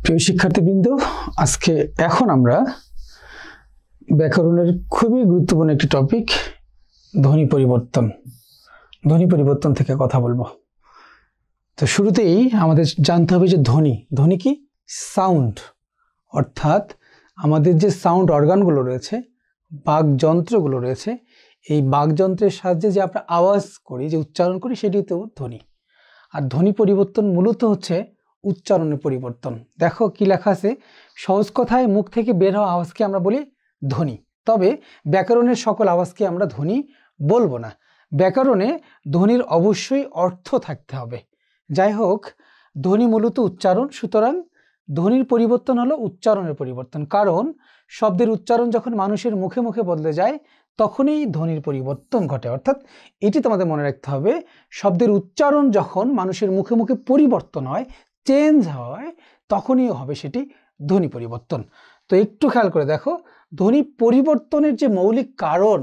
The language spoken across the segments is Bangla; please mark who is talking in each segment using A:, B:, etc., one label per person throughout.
A: প্রিয় শিক্ষার্থীবৃন্দ, আজকে এখন আমরা ব্যাকরণের খুবই গুরুত্বপূর্ণ একটি টপিক ধ্বনি পরিবর্তন থেকে কথা বলবো। তো শুরুতেই আমাদের জানতে হবে যে ধ্বনি কি? সাউন্ড, অর্থাৎ আমাদের যে সাউন্ড অর্গানগুলো রয়েছে, বাকযন্ত্রগুলো রয়েছে, এই বাকযন্ত্রের সাহায্যে যে আমরা আওয়াজ করি, যে উচ্চারণ করি, সেটি তো ধ্বনি। আর ধ্বনি পরিবর্তন মূলত হচ্ছে উচ্চারণের পরিবর্তন। দেখো কি লেখা আছে, সহজ কথায় মুখ থেকে বের হওয়া আওয়াজকে আমরা বলি ধ্বনি। তবে ব্যাকরণের সকল আওয়াজকে আমরা ধ্বনি বলবো না। ব্যাকরণে ধ্বনির অবশ্যই অর্থ থাকতে হবে। যাই হোক, ধ্বনি মূলত উচ্চারণ, সুতরাং ধ্বনির পরিবর্তন হলো উচ্চারণের পরিবর্তন। কারণ শব্দের উচ্চারণ যখন মানুষের মুখে মুখে বদলে যায় তখনই ধ্বনির পরিবর্তন ঘটে। অর্থাৎ এটি তোমাদের মনে রাখতে হবে, শব্দের উচ্চারণ যখন মানুষের মুখে মুখে পরিবর্তন হয়, চেঞ্জ হয়, তখনই হবে সেটি ধ্বনি পরিবর্তন। তো একটু খেয়াল করে দেখো, ধ্বনি পরিবর্তনের যে মৌলিক কারণ,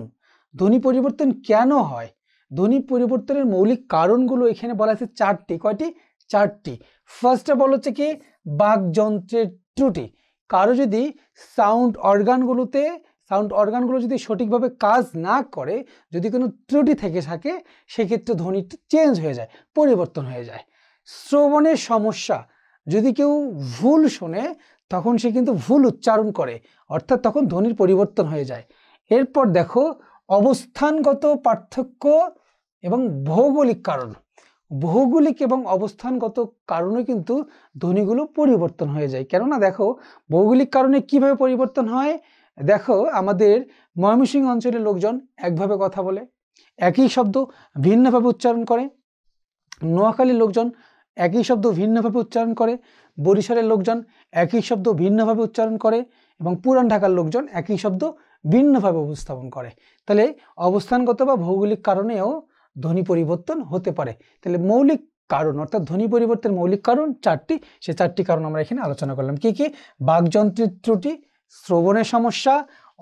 A: ধ্বনি পরিবর্তন কেন হয়, ধ্বনি পরিবর্তনের মৌলিক কারণগুলো এখানে বলা আছে চারটি। কয়টি? চারটি। ফার্স্ট অফ অল হচ্ছে কি বাকযন্ত্রের ত্রুটি। কারো যদি সাউন্ড অর্গানগুলো যদি সঠিকভাবে কাজ না করে, যদি কোনো ত্রুটি থেকে থাকে, সেক্ষেত্রে ধ্বনিটি চেঞ্জ হয়ে যায়, পরিবর্তন হয়ে যায়। শ্রবণের সমস্যা, যদি কেউ ভুল শোনে তখন সে কিন্তু ভুল উচ্চারণ করে, অর্থাৎ তখন ধ্বনির পরিবর্তন হয়ে যায়। এরপর দেখো অবস্থানগত পার্থক্য এবং ভৌগোলিক কারণ। ভৌগোলিক এবং অবস্থানগত কারণে কিন্তু ধ্বনিগুলো পরিবর্তন হয়ে যায়। কেননা দেখো ভৌগোলিক কারণে কিভাবে পরিবর্তন হয়। দেখো আমাদের ময়মনসিংহ অঞ্চলের লোকজন একভাবে কথা বলে, একই শব্দ ভিন্নভাবে উচ্চারণ করে। নোয়াখালীর লোকজন একই শব্দ ভিন্নভাবে উচ্চারণ করে, বরিশালের লোকজন একই শব্দ ভিন্নভাবে উচ্চারণ করে, এবং পুরান ঢাকার লোকজন একই শব্দ ভিন্নভাবে উপস্থাপন করে। তাহলে অবস্থানগত বা ভৌগোলিক কারণেও ধ্বনি পরিবর্তন হতে পারে। তাহলে মৌলিক কারণ, অর্থাৎ ধ্বনি পরিবর্তনের মৌলিক কারণ চারটি। সে চারটি কারণ আমরা এখানে আলোচনা করলাম। কি কি? বাকযন্ত্রের ত্রুটি, শ্রবণের সমস্যা,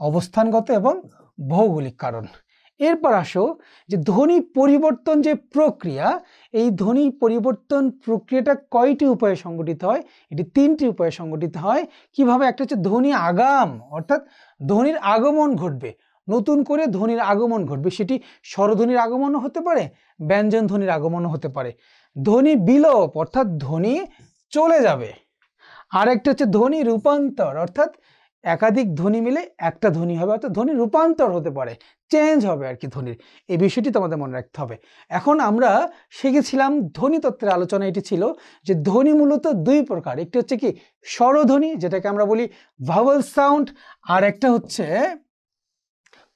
A: অবস্থানগত এবং ভৌগোলিক কারণ। এরপর আসো যে ধ্বনি পরিবর্তন যে প্রক্রিয়া, এই ধ্বনি পরিবর্তন প্রক্রিয়াটা কয়টি উপায়ে সংগঠিত হয়? এটি তিনটি উপায়ে সংগঠিত হয়। কিভাবে? একটা হচ্ছে ধ্বনি আগাম, অর্থাৎ ধ্বনির আগমন ঘটবে, নতুন করে ধ্বনির আগমন ঘটবে, সেটি স্বরধ্বনির আগমনও হতে পারে, ব্যঞ্জন ধ্বনির আগমনও হতে পারে। ধ্বনি বিলোপ, অর্থাৎ ধ্বনি চলে যাবে। আর একটা হচ্ছে ধ্বনি রূপান্তর, অর্থাৎ একাধিক ধ্বনি মিলে একটা ধ্বনি হবে, অর্থাৎ ধ্বনি রূপান্তর হতে পারে, চেঞ্জ হবে আর কি ধ্বনির। এই বিষয়টি তোমাদের মনে রাখতে হবে। এখন আমরা শিখেছিলাম ধ্বনিতত্ত্বের আলোচনা, এটি ছিল যে ধ্বনি মূলত দুই প্রকার। একটি হচ্ছে কি স্বরধ্বনি, যেটাকে আমরা বলি ভাওয়েল সাউন্ড, আর একটা হচ্ছে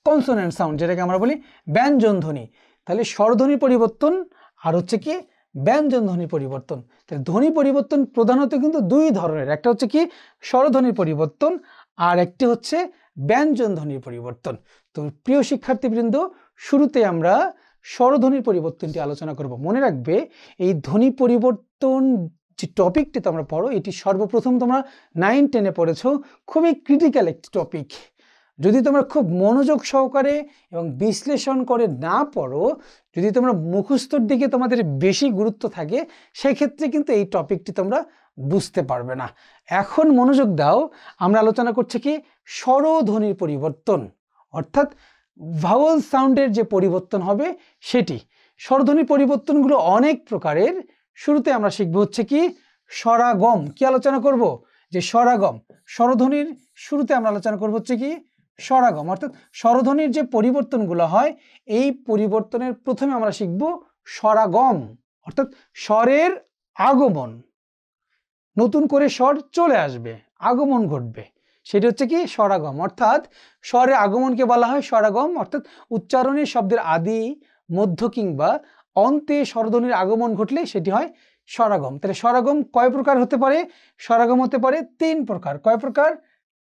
A: কনসোনেন্ট সাউন্ড, যেটাকে আমরা বলি ব্যঞ্জন ধ্বনি। তাহলে স্বরধ্বনির পরিবর্তন আর হচ্ছে কি ব্যঞ্জন ধ্বনির পরিবর্তন। তাহলে ধ্বনি পরিবর্তন প্রধানত কিন্তু দুই ধরনের, একটা হচ্ছে কি স্বরধ্বনির পরিবর্তন, আর একটি হচ্ছে ব্যঞ্জন ধ্বনির পরিবর্তন। তো প্রিয় শিক্ষার্থীবৃন্দ, শুরুতে আমরা স্বরধ্বনির পরিবর্তনটি আলোচনা করব। মনে রাখবে, এই ধ্বনি পরিবর্তন যে টপিকটি তোমরা পড়ো, এটি সর্বপ্রথম তোমরা 9-10-এ পড়েছো। খুবই ক্রিটিক্যাল একটি টপিক। যদি তোমরা খুব মনোযোগ সহকারে এবং বিশ্লেষণ করে না পড়ো, যদি তোমরা মুখস্থর দিকে তোমাদের বেশি গুরুত্ব থাকে, সেক্ষেত্রে কিন্তু এই টপিকটি তোমরা বুঝতে পারবে না। এখন মনোযোগ দাও, আমরা আলোচনা করছি কি স্বরধ্বনির পরিবর্তন, অর্থাৎ ভাওয়েল সাউন্ডের যে পরিবর্তন হবে সেটি। স্বরধ্বনির পরিবর্তনগুলো অনেক প্রকারের। শুরুতে আমরা শিখবো হচ্ছে কি স্বরাগম। কি আলোচনা করব? যে স্বরাগম। স্বরধ্বনির শুরুতে আমরা আলোচনা করব হচ্ছে কি স্বরাগম, অর্থাৎ স্বরধ্বনির যে পরিবর্তনগুলো হয়, এই পরিবর্তনের প্রথমে আমরা শিখব স্বরাগম, অর্থাৎ স্বরের আগমন, নতুন করে স্বর চলে আসবে, আগমন ঘটবে, সেটি হচ্ছে কি স্বরাগম। অর্থাৎ স্বরের আগমনকে বলা হয় স্বরাগম, অর্থাৎ উচ্চারণের শব্দের আদি, মধ্য কিংবা অন্তে স্বরধ্বনির আগমন ঘটলে সেটি হয় স্বরাগম। তাহলে স্বরাগম কয় প্রকার হতে পারে? স্বরাগম হতে পারে তিন প্রকার। কয় প্রকার?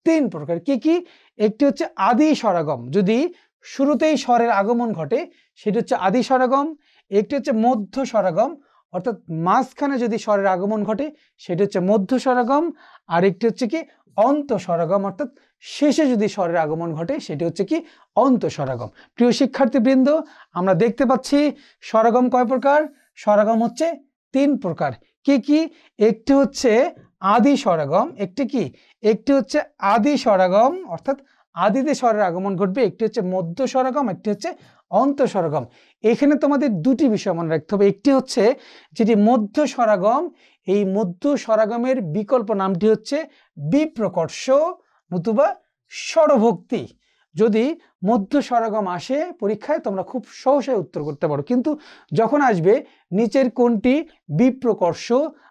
A: তিন প্রকার। কি কি? একটি হচ্ছে আদি স্বরাগম, যদি শুরুতেই স্বরের আগমন ঘটে সেটি হচ্ছে আদি স্বরাগম। একটি হচ্ছে মধ্য স্বরাগম, অর্থাৎ মাঝখানে যদি স্বরের আগমন ঘটে সেটি হচ্ছে মধ্য স্বরাগম। আর একটি হচ্ছে কি অন্ত স্বরাগম, অর্থাৎ শেষে যদি স্বরের আগমন ঘটে সেটি হচ্ছে কি অন্ত স্বরাগম। প্রিয় শিক্ষার্থীবৃন্দ, আমরা দেখতে পাচ্ছি স্বরাগম কয় প্রকার? স্বরাগম হচ্ছে তিন প্রকার। কি কি? একটি হচ্ছে আদি স্বরাগম, একটি কি? একটি হচ্ছে আদি স্বরাগম অর্থাৎ আদিতে স্বরের আগমন ঘটবে, একটি হচ্ছে মধ্য স্বরাগম, একটি হচ্ছে অন্ত স্বরাগম। এখানে তোমাদের দুটি বিষয় মনে রাখতে হবে। একটি হচ্ছে যেটি মধ্য স্বরাগম, এই মধ্য স্বরাগমের বিকল্প নামটি হচ্ছে বিপ্রকর্ষ নতুবা স্বরভক্তি। যদি মধ্য স্বরাগম আসে পরীক্ষায় তোমরা খুব সহজে উত্তর করতে পারো, কিন্তু যখন আসবে নিচের কোনটি বিপ্রকর্ষ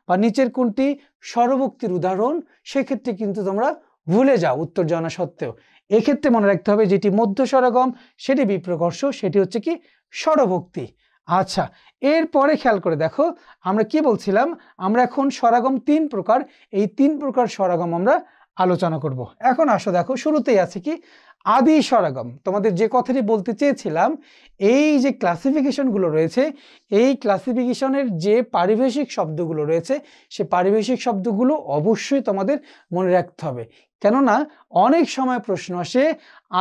A: বা নিচের কোনটি স্বরভক্তির উদাহরণ, সেক্ষেত্রে কিন্তু তোমরা ভুলে যাও উত্তর জানা সত্ত্বেও। এক্ষেত্রে মনে রাখতে হবে যেটি মধ্য স্বরাগম সেটি বিপ্রকর্ষ, সেটি হচ্ছে কি স্বরভক্তি। আচ্ছা, এরপরে খেয়াল করে দেখো আমরা কি বলছিলাম, আমরা এখন স্বরাগম 3 প্রকার, এই 3 প্রকার স্বরাগম আমরা আলোচনা করব। এখন আসো দেখো শুরুতেই আছে কি আদি স্বরাগম। তোমাদের যে কথাটি বলতে চেয়েছিলাম, এই যে ক্লাসিফিকেশনগুলো রয়েছে, এই ক্লাসিফিকেশনের যে পারিভাষিক শব্দগুলো রয়েছে, সে পারিভাষিক শব্দগুলো অবশ্যই তোমাদের মনে রাখতে হবে। কেননা অনেক সময় প্রশ্ন আসে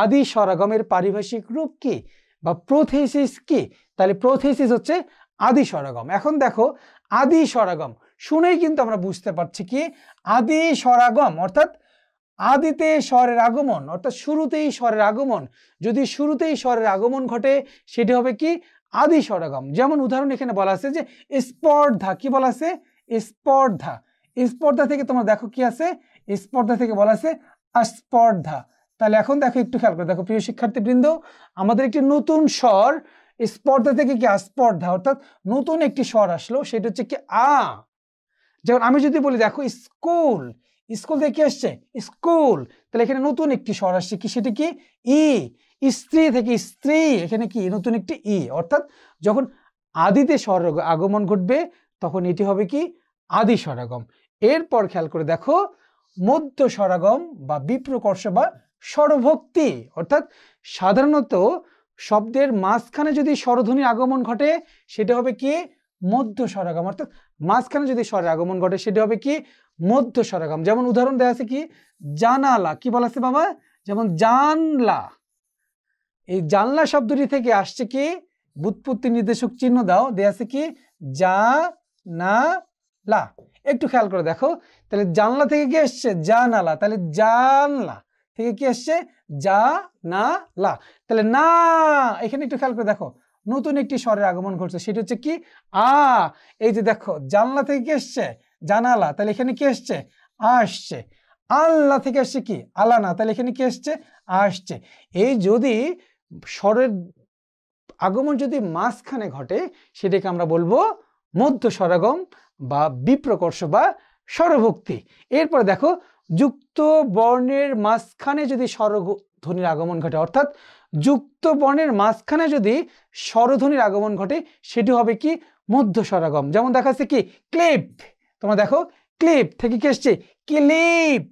A: আদি স্বরাগমের পারিভাষিক রূপ কি বা প্রোথেসিস কি। তাহলে প্রোথেসিস হচ্ছে আদি স্বরাগম। এখন দেখো আদি স্বরাগম শুনেই কিন্তু আমরা বুঝতে পারছি কি আদি স্বরাগম অর্থাৎ আদিতে স্বরের আগমন অর্থাৎ শুরুতেই স্বরের আগমন। যদি শুরুতেই স্বরের আগমন ঘটে সেটি হবে কি আদি স্বরাগম। যেমন উদাহরণ এখানে বলা আছে যে স্পর্ধা, কি বলা আছে? স্পর্ধা। স্পর্ধা থেকে তোমরা দেখো কি আছে, স্পর্ধা থেকে বলা আছে আস্পর্ধা। তাহলে এখন দেখো একটু খেয়াল করে দেখো প্রিয় শিক্ষার্থীবৃন্দ, আমাদের একটি নতুন স্বর স্পর্ধা থেকে কি আস্পর্ধা অর্থাৎ নতুন একটি স্বর আসলো, সেটা হচ্ছে কি আ। যেমন আমি যদি বলি দেখো স্কুল, স্কুল থেকে কি আসছে? স্কুল। তাহলে এখানে নতুন একটি স্বর আসছে কি, সেটা কি ই। স্ত্রী থেকে স্ত্রী, এখানে কি নতুন একটি ই। অর্থাৎ যখন আদিতে স্বর আগমন ঘটবে তখন এটি হবে কি আদি স্বরাগম। এরপর খেয়াল করে দেখো মধ্য স্বরাগম বা বিপ্রকর্ষ বা স্বরভক্তি অর্থাৎ সাধারণত শব্দের মাঝখানে যদি স্বরধ্বনির আগমন ঘটে সেটা হবে কি মধ্য স্বরাগম। অর্থাৎ মাঝখানে যদি স্বরের আগমন ঘটে সেটা হবে কি মধ্য স্বরাগম। যেমন উদাহরণ দেওয়া আছে কি জানালা, কি বলা আছে বাবা? যেমন জানলা, এই জানলা শব্দটি থেকে আসছে কি ব্যুৎপত্তি নির্দেশক চিহ্ন দাও, দেয়া আছে কি যা না লা। একটু খেয়াল করে দেখো, তাহলে জানলা থেকে কি আসছে? জানালা। তাহলে জানলা থেকে কি আসছে? যা না লা। তাহলে না, এখানে একটু খেয়াল করে দেখো নতুন একটি স্বরের আগমন ঘটছে, সেটা হচ্ছে কি আ। এই যে দেখো জানলা থেকে কি আসছে? জানালা। তাহলে এখানে কি আসছে? আসছে। আল্লাহ থেকে আসছে কি আলানা। তাহলে এখানে কি আসছে? আসছে। এই যদি স্বরের আগমন যদি মাঝখানে ঘটে সেটাকে আমরা বলবো মধ্য স্বরাগম বা বিপ্রকর্ষ বা স্বরভক্তি। এরপরে দেখো যুক্ত বর্ণের মাঝখানে যদি স্বরধ্বনির আগমন ঘটে অর্থাৎ যুক্ত বর্ণের মাঝখানে যদি স্বরধ্বনির আগমন ঘটে সেটি হবে কি মধ্য স্বরাগম। যেমন দেখাচ্ছে কি ক্লিপ, তোমরা দেখো ক্লিপ থেকে কি আসছে? ক্লিপ।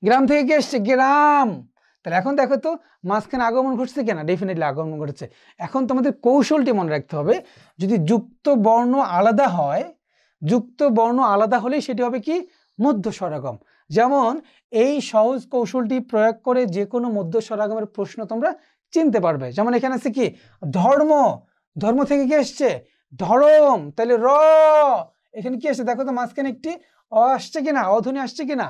A: গ্রাম থেকে কি আসছে? গ্রাম। তাহলে এখন দেখো তো মাঝখানে আগমন ঘটছে কিনা? ডেফিনেটলি আগমন ঘটছে। এখন তোমাদের কৌশলটি মনে রাখতে হবে, যদি যুক্ত বর্ণ আলাদা হয়, যুক্ত বর্ণ আলাদা হলেই সেটি হবে কি মধ্য স্বরাগম। যেমন এই সহজ কৌশলটি প্রয়োগ করে যে কোনো মধ্য স্বরাগমের প্রশ্ন তোমরা চিনতে পারবে। যেমন এখানে আছে কি ধর্ম, ধর্ম থেকে কি আসছে? ধরম। তাহলে র, এখানে কি আসছে? দেখো তো মাঝখানে একটি অ আসছে কিনা? অধ্বনি আসছে কিনা?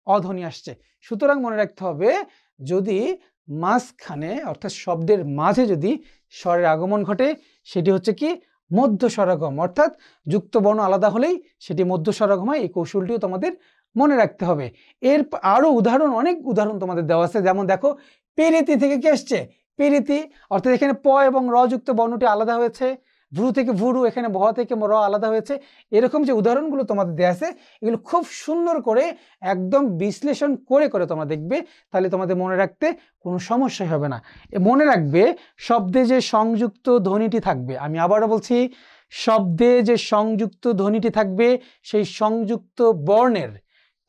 A: অধ্বনি আসছে। সুতরাং মনে রাখতে হবে যদি মাঝখানে অর্থাৎ শব্দের মাঝে যদি স্বরের আগমন ঘটে সেটি হচ্ছে কি মধ্য স্বরাগম। অর্থাৎ যুক্ত বর্ণ আলাদা হলেই সেটি মধ্য স্বরাগম হয়। এই কৌশলটিও তোমাদের মনে রাখতে হবে। এর আরো উদাহরণ, অনেক উদাহরণ তোমাদের দেওয়া আছে। যেমন দেখো পেরিতি থেকে কি আসছে? পেরিতি। অর্থাৎ এখানে প এবং র যুক্ত বর্ণটি আলাদা হয়েছে। ভ্রু থেকে ভুরু, এখানে ভ থেকে র আলাদা হয়েছে। এরকম যে উদাহরণগুলো তোমাদের দেওয়া আছে এগুলো খুব সুন্দর করে একদম বিশ্লেষণ করে করে তোমরা দেখবে, তাহলে তোমাদের মনে রাখতে কোনো সমস্যাই হবে না। মনে রাখবে শব্দে যে সংযুক্ত ধ্বনিটি থাকবে, আমি আবারও বলছি শব্দে যে সংযুক্ত ধ্বনিটি থাকবে সেই সংযুক্ত বর্ণের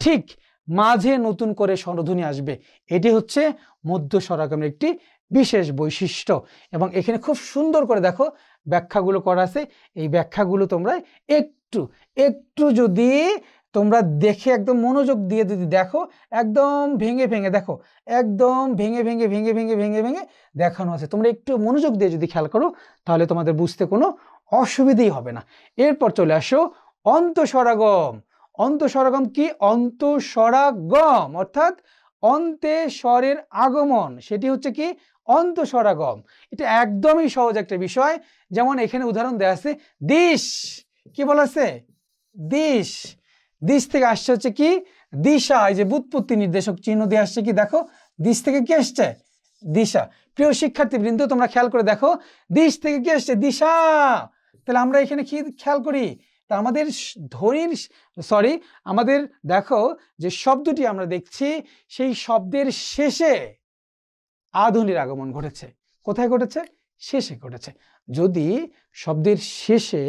A: ঠিক মাঝে নতুন করে স্বরধ্বনি আসবে। এটি হচ্ছে মধ্য স্বরাগমের একটি বিশেষ বৈশিষ্ট্য। এবং এখানে খুব সুন্দর করে দেখো ব্যাখ্যাগুলো করা আছে। এই ব্যাখ্যাগুলো তোমরা একটু একটু যদি তোমরা দেখে একদম মনোযোগ দিয়ে যদি দেখো, একদম ভেঙে ভেঙে দেখো, একদম ভেঙে ভেঙে ভেঙে ভেঙে ভেঙে ভেঙে দেখানো আছে। তোমরা একটু মনোযোগ দিয়ে যদি খেয়াল করো তাহলে তোমাদের বুঝতে কোনো অসুবিধাই হবে না। এরপর চলে আসো অন্তঃস্বরাগম। অন্তঃস্বরাগম কি? অন্তঃস্বরাগম অর্থাৎ অন্তে স্বরের আগমন, সেটি হচ্ছে কি? অন্তঃস্বরাগম। এটা একদমই সহজ একটা বিষয়। যেমন এখানে উদাহরণ দেওয়া আছে দিশ, কি বলা আছে? দিশ। দিশ থেকে আসছে হচ্ছে কি? দিশা। এই যে ব্যুৎপত্তি নির্দেশক চিহ্ন দিয়ে আসছে কি? দেখো দিশ থেকে কি আসছে? দিশা। প্রিয় শিক্ষার্থীবৃন্দ, তোমরা খেয়াল করে দেখো, দিশ থেকে কি আসছে? দিশা। তাহলে আমরা এখানে কি খেয়াল করি? তা আমাদের ধ্বনির আমাদের দেখো যে শব্দটি আমরা দেখছি, সেই শব্দের শেষে আধ্বনির আগমন ঘটেছে। কোথায় ঘটেছে? শেষে ঘটেছে। যদি শব্দের শেষে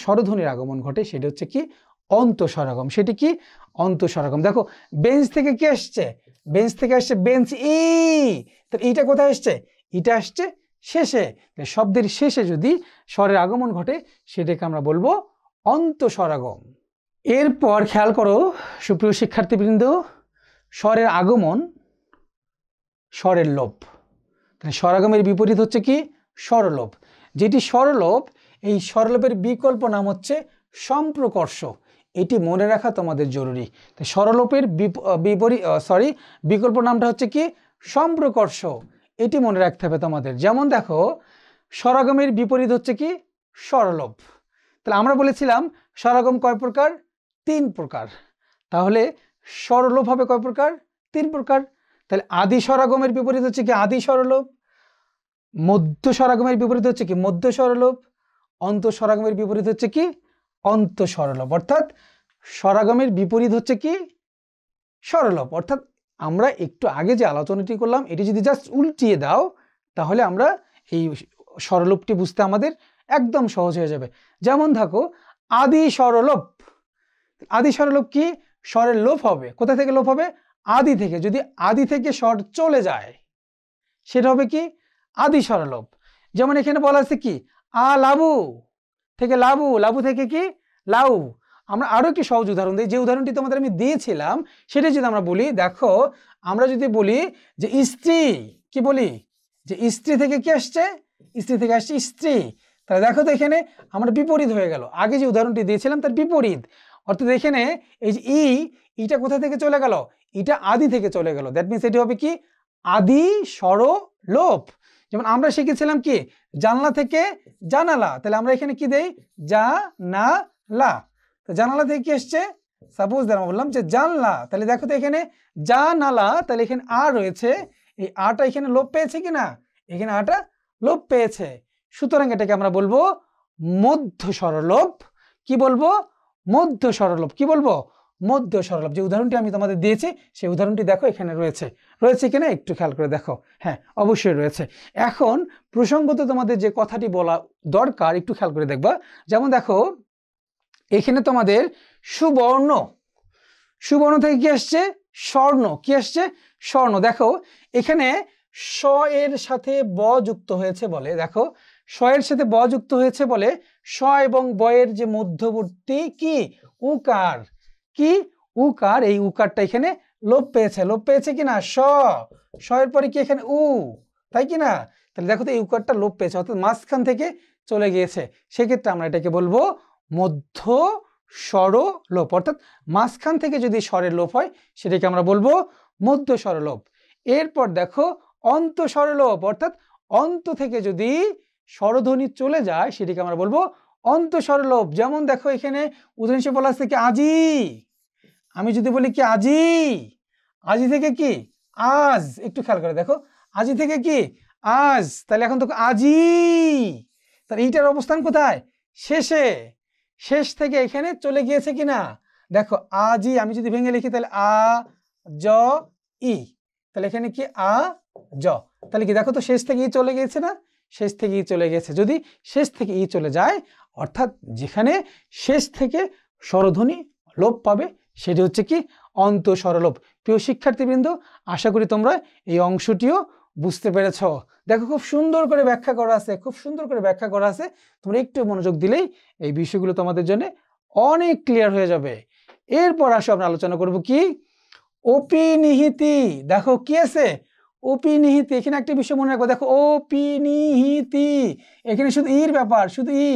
A: স্বরধ্বনির আগমন ঘটে, সেটা হচ্ছে কি? অন্তঃস্বরাগম। সেটি কি? অন্তঃস্বরাগম। দেখো বেঞ্চ থেকে কি আসছে? বেঞ্চ থেকে আসছে বেঞ্চ ই। তাহলে এইটা কোথায় আসছে? এটা আসছে শেষে। শব্দের শেষে যদি স্বরের আগমন ঘটে, সেটাকে আমরা বলবো অন্তঃস্বরাগম। এরপর খেয়াল করো সুপ্রিয় শিক্ষার্থীবৃন্দ, স্বরের আগমন, স্বরের লোপ। স্বরাগমের বিপরীত হচ্ছে কি? স্বরলোপ। যেটি স্বরলোপ, এই স্বরলোপের বিকল্প নাম হচ্ছে সম্প্রকর্ষ। এটি মনে রাখা তোমাদের জরুরি। তাই স্বরলোপের বিকল্প নামটা হচ্ছে কি? সম্প্রকর্ষ। এটি মনে রাখতে হবে তোমাদের। যেমন দেখো, স্বরাগমের বিপরীত হচ্ছে কি? স্বরলোপ। তাহলে আমরা বলেছিলাম স্বরাগম কয় প্রকার? 3 প্রকার। তাহলে স্বরলোপ হবে কয় প্রকার? 3 প্রকার। তাহলে আদি স্বরাগমের বিপরীত হচ্ছে কি? আদি স্বরলোপ। মধ্য স্বরাগমের বিপরীত হচ্ছে কি? মধ্য স্বরলোপ। অন্তঃস্বরাগমের বিপরীত হচ্ছে কি? অন্তঃস্বরলোপ। অর্থাৎ স্বরাগমের বিপরীত হচ্ছে কি? স্বরলোপ। অর্থাৎ আমরা একটু আগে যে আলোচনাটি করলাম, এটি যদি জাস্ট উল্টিয়ে দাও, তাহলে আমরা এই স্বরলোপটি বুঝতে আমাদের একদম সহজ হয়ে যাবে। যেমন দেখো আদি স্বরলোপ। আদি স্বরলোপ কি? স্বরের লোপ হবে। কোথা থেকে লোপ হবে? আদি থেকে। যদি আদি থেকে স্বর চলে যায়, সেটা হবে কি? আদি স্বরলোপ। যেমন এখানে বলা আছে কি? আ লাবু থেকে লাবু, লাবু থেকে কি? লাউ। আমরা আরো একটি সহজ উদাহরণ দিই। যে উদাহরণটি তোমাদের আমি দিয়েছিলাম, সেটা যদি আমরা বলি, দেখো আমরা যদি বলি যে স্ত্রী, কি বলি? যে স্ত্রী থেকে কি আসছে? স্ত্রী থেকে আসছে স্ত্রী। তাহলে দেখো তো এখানে আমরা বিপরীত হয়ে গেল। আগে যে উদাহরণটি দিয়েছিলাম তার বিপরীত। অর্থাৎ এখানে এই যে ইটা কোথা থেকে চলে গেল? ইটা আদি থেকে চলে গেল। দ্যাট মিনস এটি হবে কি? আদি স্বরলোপ। যেমন আমরা শিখেছিলাম কি? জানলা থেকে জানালা। তাহলে আমরা এখানে কি দেই? জানালা। তো জানালা থেকে কি আসছে? সাপোজ আমরা বললাম যে জানলা। তাহলে দেখো তো এখানে জানালা, তাহলে এখানে আ রয়েছে, এই আটা এখানে লোপ পেয়েছে কিনা? এখানে আটা লোপ পেয়েছে। সুতরাং এটাকে আমরা বলবো মধ্য স্বরলোপ। কি বলবো? মধ্য স্বরলোপ। কি বলবো? মধ্য স্বরলোপ। যে উদাহরণটি আমি তোমাদের দিয়েছি, সেই উদাহরণটি দেখো এখানে রয়েছে। রয়েছে কিনা একটু খেয়াল করে দেখো। হ্যাঁ, অবশ্যই রয়েছে। এখন প্রসঙ্গত তোমাদের যে কথাটি বলা দরকার, একটু খেয়াল করে দেখবা। যেমন দেখো এখানে তোমাদের সুবর্ণ, সুবর্ণ থেকে কি আসছে? স্বর্ণ। কি আসছে? স্বর্ণ। দেখো এখানে স এর সাথে ব যুক্ত হয়েছে বলে, দেখো স এর সাথে ব যুক্ত হয়েছে বলে স এবং ব এর যে মধ্যবর্তী কি? উকার। কি? উকার। এই উকারটা এখানে লোপ পেয়েছে। লোপ পেয়েছে কিনা? স এর পরে কি এখানে উ, তাই কিনা? তাহলে দেখো তো এই উকারটা লোপ পেয়েছে, অর্থাৎ মাঝখান থেকে চলে গিয়েছে। সেক্ষেত্রে আমরা এটাকে বলবো মধ্য স্বরলোপ। অর্থাৎ মাঝখান থেকে যদি স্বরের লোপ হয়, সেটাকে আমরা বলবো মধ্য স্বরলোপ। এরপর দেখো অন্তঃস্বরলোপ। অর্থাৎ অন্ত থেকে যদি স্বরধ্বনি চলে যায়, সেটাকে আমরা বলবো অন্তঃস্বরলোপ। যেমন দেখো এখানে উদাহরণ হিসেবে বলা আছে কি? আজি। আমি যদি বলি কি? আজি। আজি থেকে কি? আজ। একটু খেয়াল করে দেখো, আজি থেকে কি? আজ। তাহলে এখন তো আজি। তাহলে এইটার অবস্থান কোথায়? শেষে। শেষ থেকে এখানে চলে গিয়েছে কিনা? দেখো আজি, আমি যদি ভেঙে লিখি তাহলে আ জ ই। তাহলে এখানে কি? আ জ। তাহলে কি দেখো তো শেষ থেকে ই চলে গিয়েছে না? শেষ থেকে ই চলে গেছে। যদি শেষ থেকে ই চলে যায়, অর্থাৎ যেখানে শেষ থেকে স্বরধ্বনি লোপ পাবে, সেটি হচ্ছে কি? অন্তঃস্বরলোপ। প্রিয় শিক্ষার্থীবৃন্দ, আশা করি তোমরা এই অংশটিও বুঝতে পেরেছ। দেখো খুব সুন্দর করে ব্যাখ্যা করা আছে, খুব সুন্দর করে ব্যাখ্যা করা আছে। তোমরা একটু মনোযোগ দিলেই এই বিষয়গুলো তোমাদের জন্য অনেক ক্লিয়ার হয়ে যাবে। এরপর আসো আমরা আলোচনা করব কি? অপিনিহিতি। দেখো কি আছে? অপিনিহিতি। এখানে একটা বিষয় মনে রাখবো। দেখো অপিনিহিতি, এখানে শুধু ইর ব্যাপার, শুধু ই।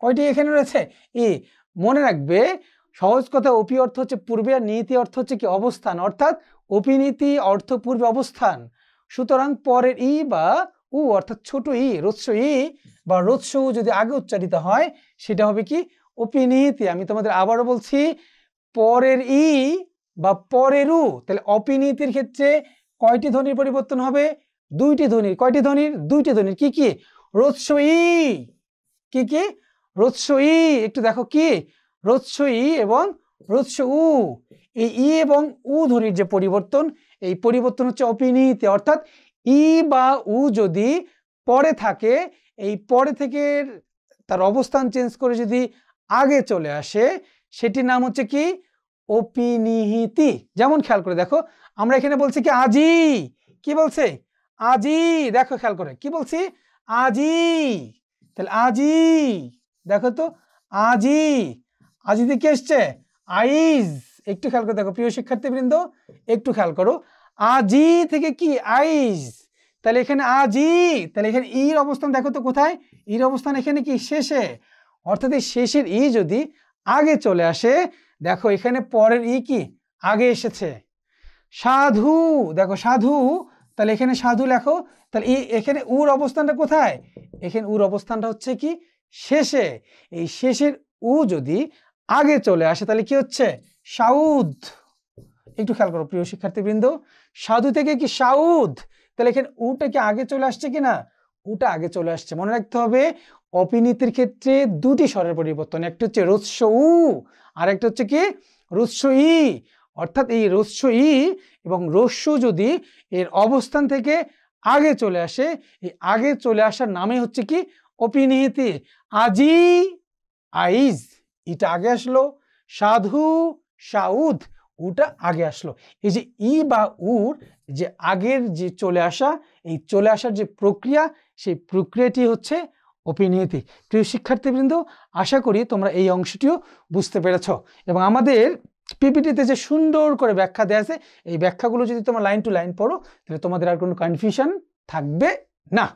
A: কয়টি এখানে রয়েছে? ই। মনে রাখবে সহজ কথা, অপি অর্থ হচ্ছে পূর্বে আর নীতি অর্থ হচ্ছে কি অবস্থান, অর্থাৎ অপিনীতি অর্থ পূর্বে অবস্থান। সুতরাং পরের ই বা উ অর্থাৎ ছোট ই, রস্য ই বা রস্য উ যদি আগে উচ্চারিত হয় সেটা হবে কি অপিনীতি। আমি তোমাদের আবারও বলছি, পরের ই বা পরের উ, তাহলে অপিনীতির ক্ষেত্রে কয়টি ধ্বনির পরিবর্তন হবে? দুইটি ধ্বনির। কয়টি ধ্বনির? দুইটি ধ্বনির। কি কি? রস্য ই। কি কি? রস্য ই। একটু দেখো কি রস্য ই এবং রস্য উ। এই ই এবং উ ধ্বনির যে পরিবর্তন, এই পরিবর্তন হচ্ছে অপিনীতি। অর্থাৎ ই বা উ যদি পরে থাকে, এই পরে থেকে তার অবস্থান চেঞ্জ করে যদি আগে চলে আসে সেটির নাম হচ্ছে কি অপিনিহিতি। যেমন খেয়াল করে দেখো, আমরা এখানে বলছি কি আজি। কি বলছে? আজি। দেখো খেয়াল করে কি বলছি? আজি। তাহলে আজি, দেখো তো আজি। আজি থেকে এসছে আইজ। একটু খেয়াল করে দেখো প্রিয় শিক্ষার্থীবৃন্দ, একটু খেয়াল করো, আজি থেকে কি আইজ। তাহলে এখানে আজি, তাহলে এখানে ইর অবস্থান দেখো তো কোথায়? ইর অবস্থান এখানে কি শেষে। অর্থাৎ এই শেষের ই যদি আগে চলে আসে, দেখো এখানে পরের ই কি আগে এসেছে। সাধু, দেখো সাধু, তাহলে এখানে সাধু লেখো। তাহলে এখানে উর অবস্থানটা কোথায়? এখানে উর অবস্থানটা হচ্ছে কি শেষে। এই শেষের উ যদি আগে চলে আসে তাহলে কি হচ্ছে? সাউদ। একটু খেয়াল করো প্রিয় শিক্ষার্থীবৃন্দ, সাধু থেকে কি সাউদ। তাহলে এখানে উটা কি আগে চলে আসছে কিনা? উটা আগে চলে আসছে। মনে রাখতে হবে অপিনীতির ক্ষেত্রে দুটি স্বরের পরিবর্তন, একটা হচ্ছে রস্য উ আর একটা হচ্ছে কি রস্য ই। অর্থাৎ এই রস্য ই এবং রস্য যদি এর অবস্থান থেকে আগে চলে আসে, এই আগে চলে আসার নামে হচ্ছে কি অপিনীতি। আজি আইজ, এটা আগে আসলো। সাধু সাউদ, উটা আগে আসলো। এই যে ই বা উর যে আগের যে চলে আসা, এই চলে আসার যে প্রক্রিয়া, সেই প্রক্রিয়াটি হচ্ছে অপিনীতি। প্রিয় শিক্ষার্থীবৃন্দ, আশা করি তোমরা এই অংশটিও বুঝতে পেরেছ এবং আমাদের পিপিটিতে যে সুন্দর করে ব্যাখ্যা দেওয়া আছে, এই ব্যাখ্যাগুলো যদি তোমরা লাইন টু লাইন পড়ো তাহলে তোমাদের আর কোনো কনফিউশন থাকবে না।